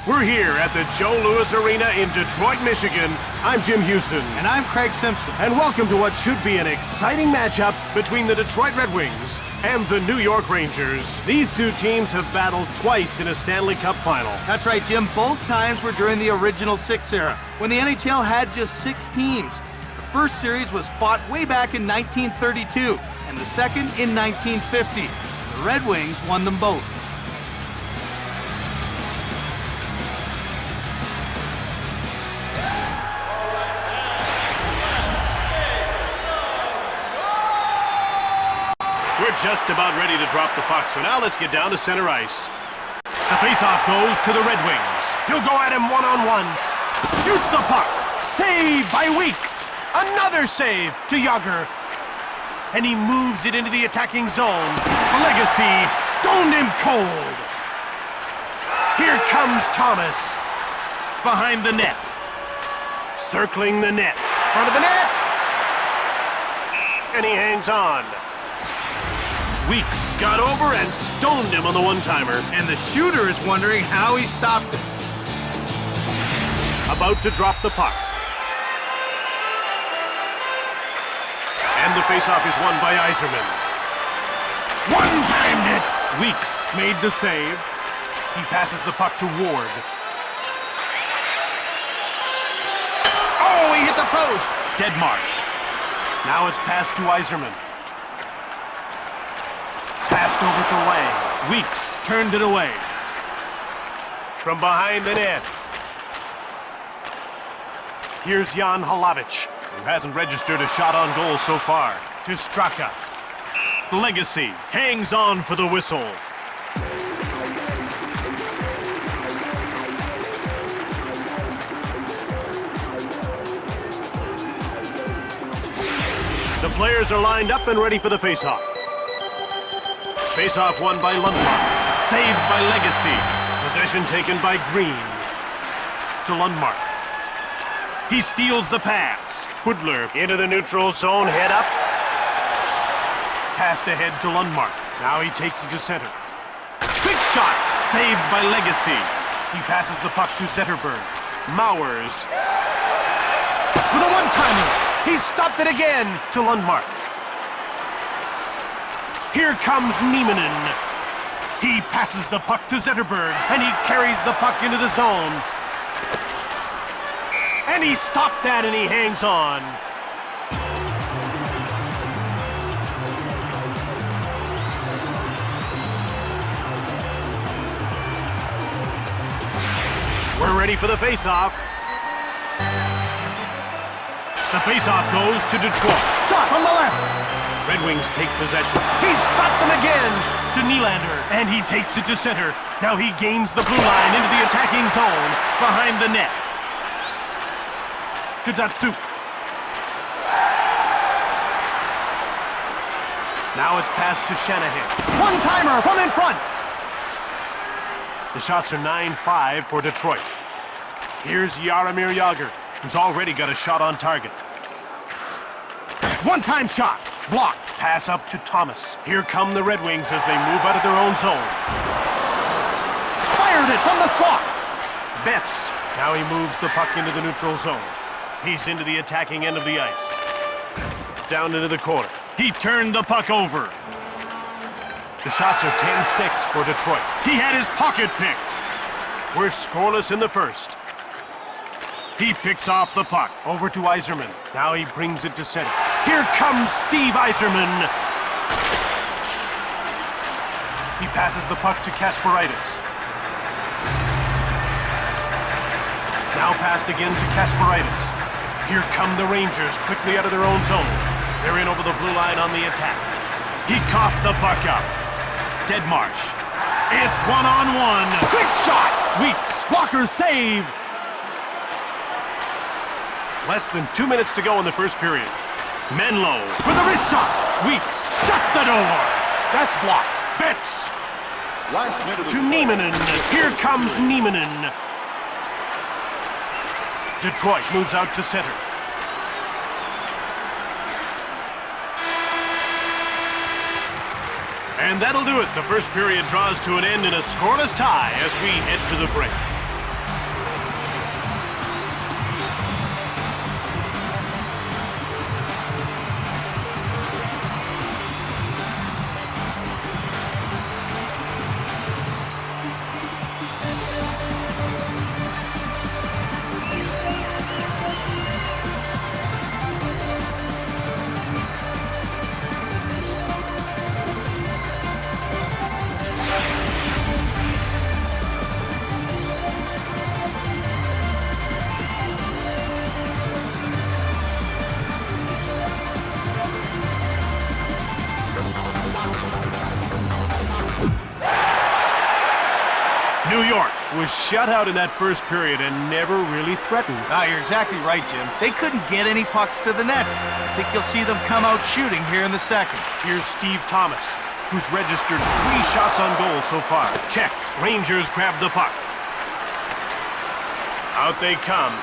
We're here at the Joe Louis Arena in Detroit, Michigan. I'm Jim Houston. And I'm Craig Simpson. And welcome to what should be an exciting matchup between the Detroit Red Wings and the New York Rangers. These two teams have battled twice in a Stanley Cup final. That's right, Jim. Both times were during the original six era, when the NHL had just 6 teams. The first series was fought way back in 1932, and the second in 1950. The Red Wings won them both. We're just about ready to drop the puck, so now let's get down to center ice. The faceoff goes to the Red Wings. He'll go at him one-on-one. Shoots the puck. Saved by Weeks. Another save to Yager. And he moves it into the attacking zone. Legacy stoned him cold. Here comes Thomas. Behind the net. Circling the net. Front of the net. And he hangs on. Weeks got over and stoned him on the one-timer. And the shooter is wondering how he stopped it. About to drop the puck. And the faceoff is won by Yzerman. One-timed it! Weeks made the save. He passes the puck to Ward. Oh, he hit the post! Deadmarsh. Now it's passed to Yzerman. Passed over to Lang. Weeks turned it away. From behind the net. Here's Jan Hlavich, who hasn't registered a shot on goal so far. To Straka. Legacy hangs on for the whistle. The players are lined up and ready for the faceoff. Face-off won by Lundmark. Saved by Legacy. Possession taken by Green. To Lundmark. He steals the pass. Hudler into the neutral zone, head up. Passed ahead to Lundmark. Now he takes it to center. Quick shot. Saved by Legacy. He passes the puck to Zetterberg. Mowers. With a one-timer. He stopped it again to Lundmark. Here comes Nieminen. He passes the puck to Zetterberg, and he carries the puck into the zone. And he stopped that, and he hangs on. We're ready for the face-off. The face-off goes to Detroit. Shot from the left. Red Wings take possession. He stopped them again to Nylander, and he takes it to center. Now he gains the blue line into the attacking zone behind the net. To Datsuk. Now it's passed to Shanahan. One-timer from in front. The shots are 9-5 for Detroit. Here's Jaromir Jagr, who's already got a shot on target. One-time shot. Blocked. Pass up to Thomas. Here come the Red Wings as they move out of their own zone. Fired it from the slot. Betts. Now he moves the puck into the neutral zone. He's into the attacking end of the ice. Down into the corner. He turned the puck over. The shots are 10-6 for Detroit. He had his pocket picked. We're scoreless in the first. He picks off the puck over to Yzerman. Now he brings it to center. Here comes Steve Yzerman. He passes the puck to Kasparaitis. Now passed again to Kasparaitis. Here come the Rangers quickly out of their own zone. They're in over the blue line on the attack. He coughed the puck up. Deadmarsh. It's one-on-one. Quick shot. Weeks. Blocker save. Less than 2 minutes to go in the first period. Menlo with a wrist shot. Weeks shut the door. That's blocked. Betts. Last minute to Nieminen. Here comes Nieminen. Detroit moves out to center. And that'll do it. The first period draws to an end in a scoreless tie as we head to the break. New York was shut out in that first period and never really threatened. You're exactly right, Jim. They couldn't get any pucks to the net. I think you'll see them come out shooting here in the second. Here's Steve Thomas, who's registered 3 shots on goal so far. Checked. Rangers grab the puck. Out they come.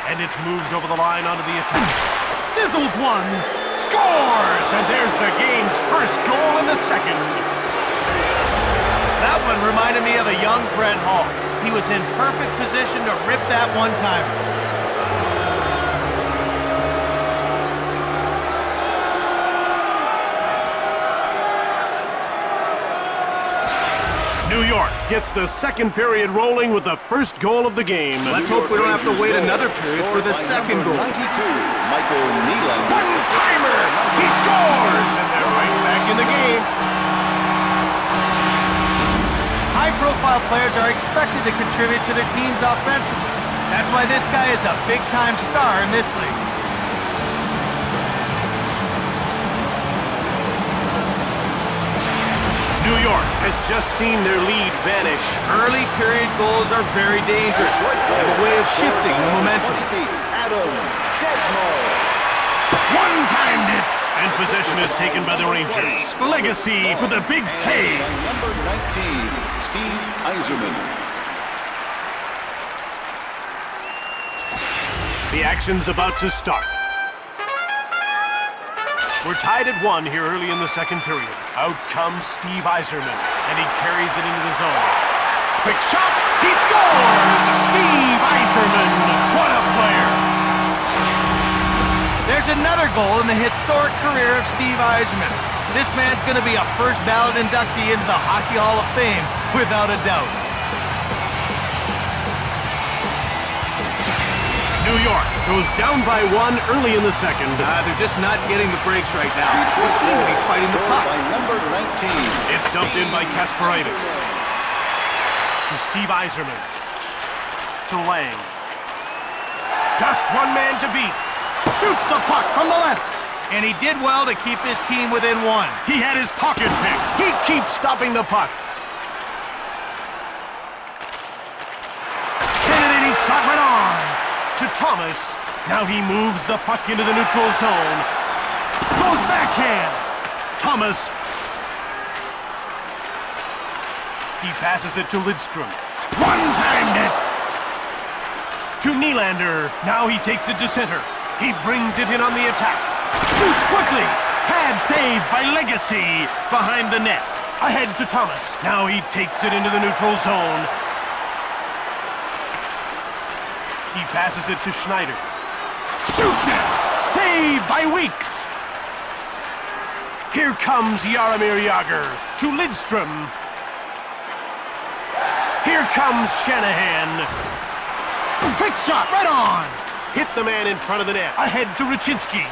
And it's moved over the line onto the attack. Sizzles one. Scores! And there's the game's first goal in the second. That one reminded me of a young Brett Hall. He was in perfect position to rip that one-timer. New York gets the second period rolling with the first goal of the game. Let's hope we don't have to wait another period for the second goal. 92, Michael Nylander. One-timer! He scores! And they're right back in the game. High-profile players are expected to contribute to their teams offensively. That's why this guy is a big-time star in this league. New York has just seen their lead vanish. Early period goals are very dangerous. They have a way of shifting the momentum. One-timed it! And possession is taken by the Rangers. Legacy with a big save. Number 19, Steve Yzerman. The action's about to start. We're tied at 1 here early in the second period. Out comes Steve Yzerman, and he carries it into the zone. Quick shot, he scores! Steve Yzerman, what a player! There's another goal in the historic career of Steve Yzerman. This man's going to be a first ballot inductee into the Hockey Hall of Fame, without a doubt. New York goes down by 1 early in the second. They're just not getting the breaks right now. They seem to be fighting the puck. By number 19. It's dumped in by Kasparaitis. To Steve Yzerman. To Lang. Just one man to beat. Shoots the puck from the left. And he did well to keep his team within 1. He had his pocket pick. He keeps stopping the puck. Kennedy shot right on. To Thomas. Now he moves the puck into the neutral zone. Goes backhand. Thomas. He passes it to Lidstrom. One-timed it. To Nylander. Now he takes it to center. He brings it in on the attack. Shoots quickly. Pad saved by Legacy behind the net. Ahead to Thomas. Now he takes it into the neutral zone. He passes it to Schneider. Shoots it! Saved by Weeks! Here comes Jaromir Jagr to Lidstrom. Here comes Shanahan. Quick shot, right on! Hit the man in front of the net. Ahead to Rachinski.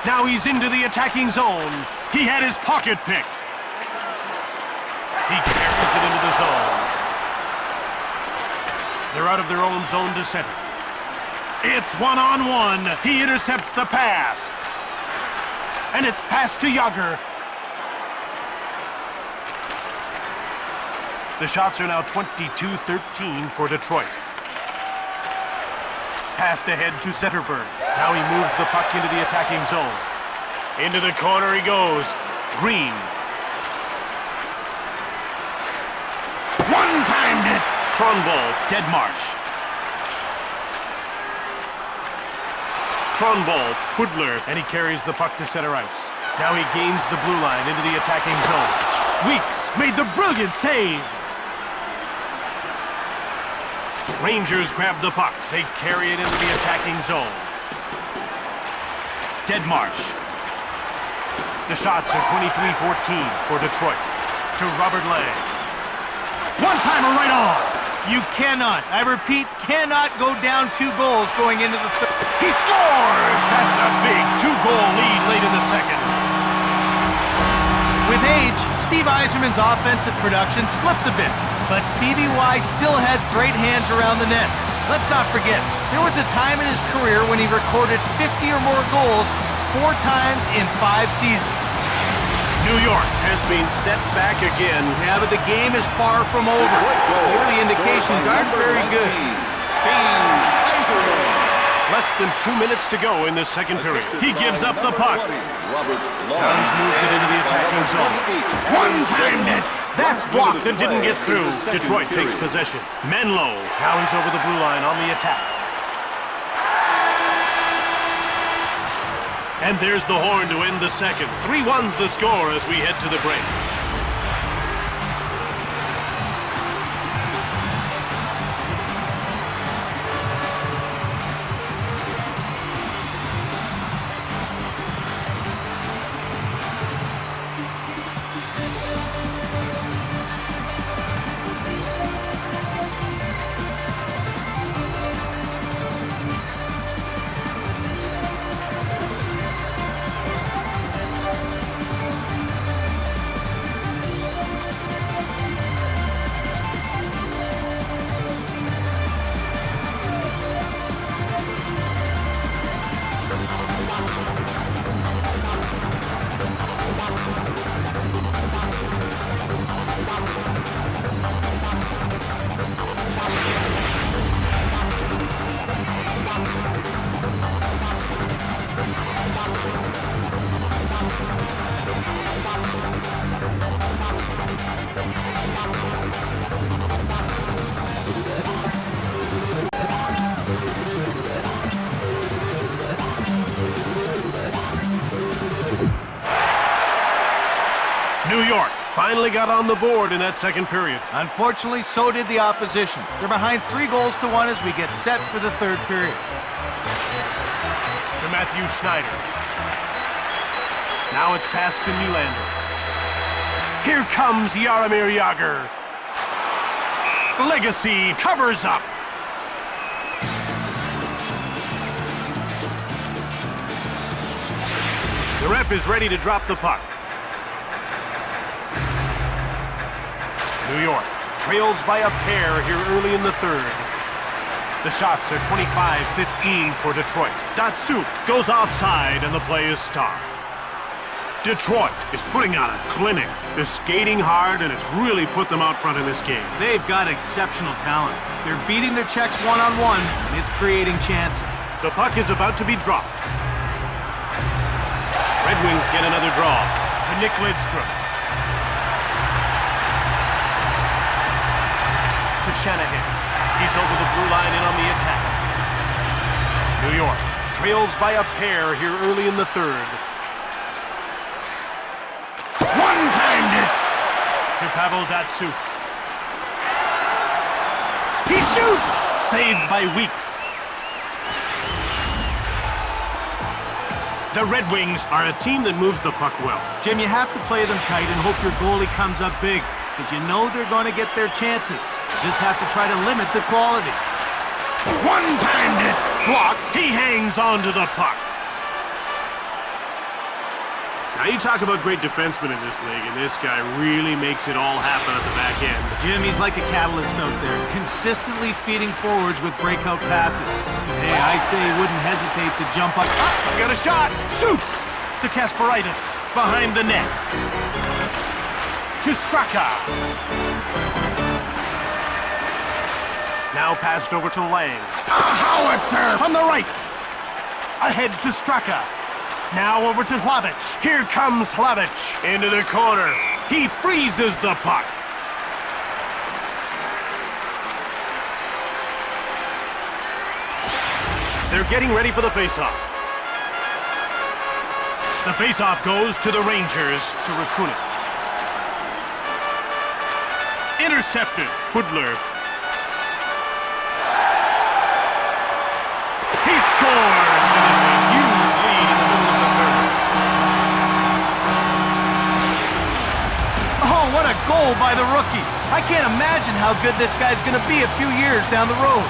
Now he's into the attacking zone. He had his pocket pick. He carries it into the zone. They're out of their own zone to center. It's 1-on-1. He intercepts the pass. And it's passed to Jagr. The shots are now 22-13 for Detroit. Passed ahead to Zetterberg. Now he moves the puck into the attacking zone. Into the corner he goes. Green. One-timed it. Kronwall, Deadmarsh. Kronwall, Hudler, and he carries the puck to center ice. Now he gains the blue line into the attacking zone. Weeks made the brilliant save. Rangers grab the puck. They carry it into the attacking zone. Deadmarsh. The shots are 23-14 for Detroit. To Robert Lang. One-timer right on. You cannot, I repeat, cannot go down 2 goals going into the third. He scores! That's a big 2-goal lead late in the second. With age, Steve Yzerman's offensive production slipped a bit, but Stevie Y still has great hands around the net. Let's not forget, there was a time in his career when he recorded 50 or more goals 4 times in 5 seasons. New York has been set back again. Yeah, but the game is far from over. The early indications aren't very good. Steve Eiserman. Less than 2 minutes to go in the second period. He gives up the puck. Now he's moved it into the attacking zone. One-timed it. That's blocked and didn't get through. Detroit takes possession. Menlo. Now he's over the blue line on the attack. And there's the horn to end the second. 3-1's the score as we head to the break. New York finally got on the board in that second period. Unfortunately, so did the opposition. They're behind 3-1 as we get set for the third period. To Matthew Schneider. Now it's passed to Nylander. Here comes Jaromir Jagr. Legacy covers up. The ref is ready to drop the puck. New York trails by a pair here early in the third. The shots are 25-15 for Detroit. Datsuk goes offside and the play is stopped. Detroit is putting on a clinic. They're skating hard and it's really put them out front in this game. They've got exceptional talent. They're beating their checks one-on-one, and it's creating chances. The puck is about to be dropped. Red Wings get another draw to Nick Lidstrom. To Shanahan. He's over the blue line and on the attack. New York trails by a pair here early in the third. One-timed it to Pavel Datsuk. He shoots! Saved by Weeks. The Red Wings are a team that moves the puck well. Jim, you have to play them tight and hope your goalie comes up big, because you know they're going to get their chances. Just have to try to limit the quality. One-timed it! Blocked. He hangs on to the puck. Now you talk about great defensemen in this league, and this guy really makes it all happen at the back end. Jim, he's like a catalyst out there, consistently feeding forwards with breakout passes. Hey, I say he wouldn't hesitate to jump up. Ah, got a shot! Shoots! To Kasparaitis, behind the net. To Straka. Now passed over to Lang. A howitzer from the right. Ahead to Straka. Now over to Hlavich. Here comes Hlavich into the corner. He freezes the puck. They're getting ready for the faceoff. The faceoff goes to the Rangers, to Rakunin. Intercepted. Hudler. He scores! And it's a huge lead in the middle of the third. Oh, what a goal by the rookie. I can't imagine how good this guy's going to be a few years down the road.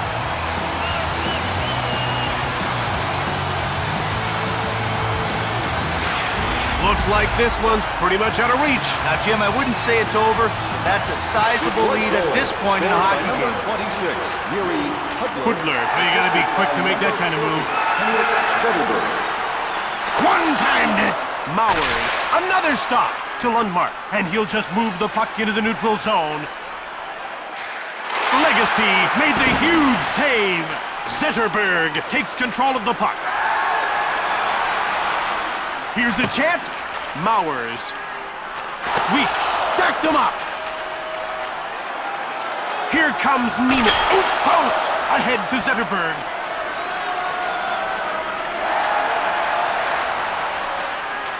Looks like this one's pretty much out of reach. Now, Jim, I wouldn't say it's over, but that's a sizable lead at this point in a hockey game. 26, Yuri Hudler, you gotta be quick to make that kind of move. Zetterberg. One-timed it! Mowers, another stop to Lundmark, and he'll just move the puck into the neutral zone. Legacy made the huge save. Zetterberg takes control of the puck. Here's a chance. Mowers. Weeks stacked him up. Here comes Neiman. Out post. Ahead to Zetterberg.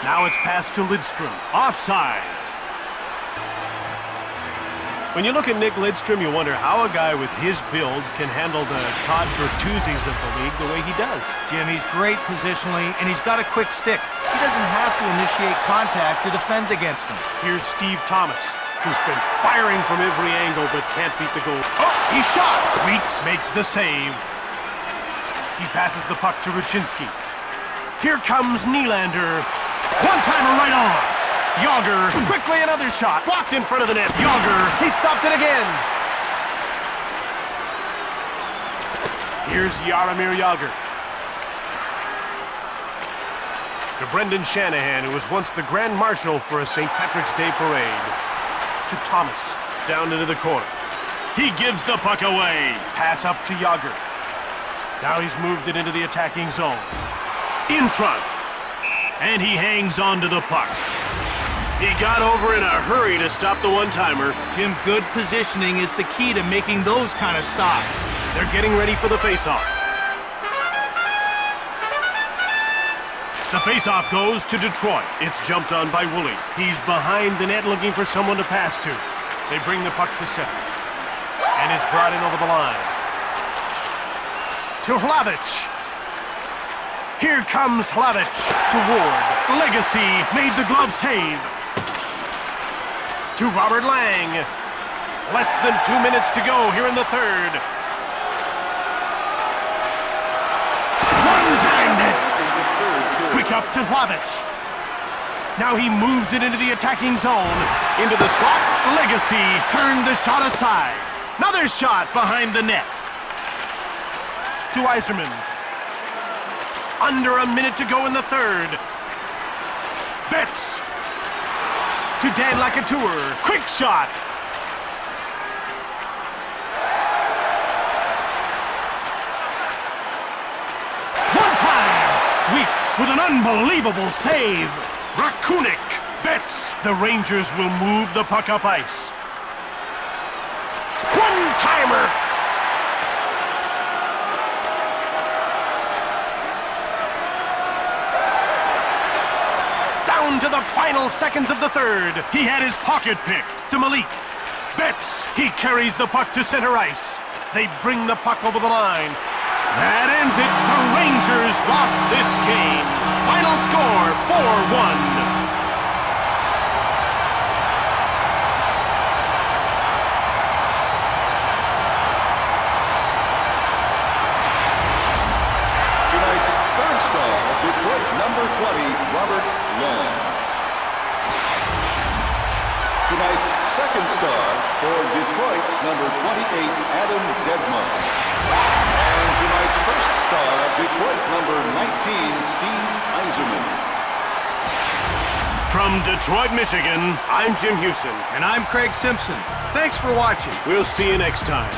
Now it's passed to Lidstrom. Offside. When you look at Nick Lidstrom, you wonder how a guy with his build can handle the Todd Bertuzzis of the league the way he does. Jim, he's great positionally, and he's got a quick stick. He doesn't have to initiate contact to defend against him. Here's Steve Thomas, who's been firing from every angle but can't beat the goal. Oh, he shot! Weeks makes the save. He passes the puck to Ruchinski. Here comes Nylander. One-timer right on. Yager, quickly another shot. Blocked in front of the net. Yager, he stopped it again. Here's Jaromir Yager. To Brendan Shanahan, who was once the Grand Marshal for a St. Patrick's Day parade. To Thomas, down into the corner. He gives the puck away. Pass up to Yager. Now he's moved it into the attacking zone. In front. And he hangs on to the puck. He got over in a hurry to stop the one-timer. Jim, good positioning is the key to making those kind of stops. They're getting ready for the face-off. The face-off goes to Detroit. It's jumped on by Woolley. He's behind the net looking for someone to pass to. They bring the puck to center. And it's brought in over the line. To Hlavich. Here comes Hlavich to Ward. Legacy made the glove save. To Robert Lang. Less than 2 minutes to go here in the third. One-timed it. Quick up to Hlavich. Now he moves it into the attacking zone. Into the slot. Legacy turned the shot aside. Another shot behind the net. To Yzerman. Under a minute to go in the third. Betts. To Dan Lacouture. Quick shot. One time. Weeks with an unbelievable save. Rakunik. Betts. The Rangers will move the puck up ice. One-timer. To the final seconds of the third. He had his pocket picked to Malik. Betts, he carries the puck to center ice. They bring the puck over the line. That ends it. The Rangers lost this game. Final score, 4-1. Tonight's third star, Detroit number 20, Robert Long. Tonight's second star for Detroit, number 28, Adam Dedmon. And tonight's first star, Detroit, number 19, Steve Yzerman. From Detroit, Michigan, I'm Jim Houston. And I'm Craig Simpson. Thanks for watching. We'll see you next time.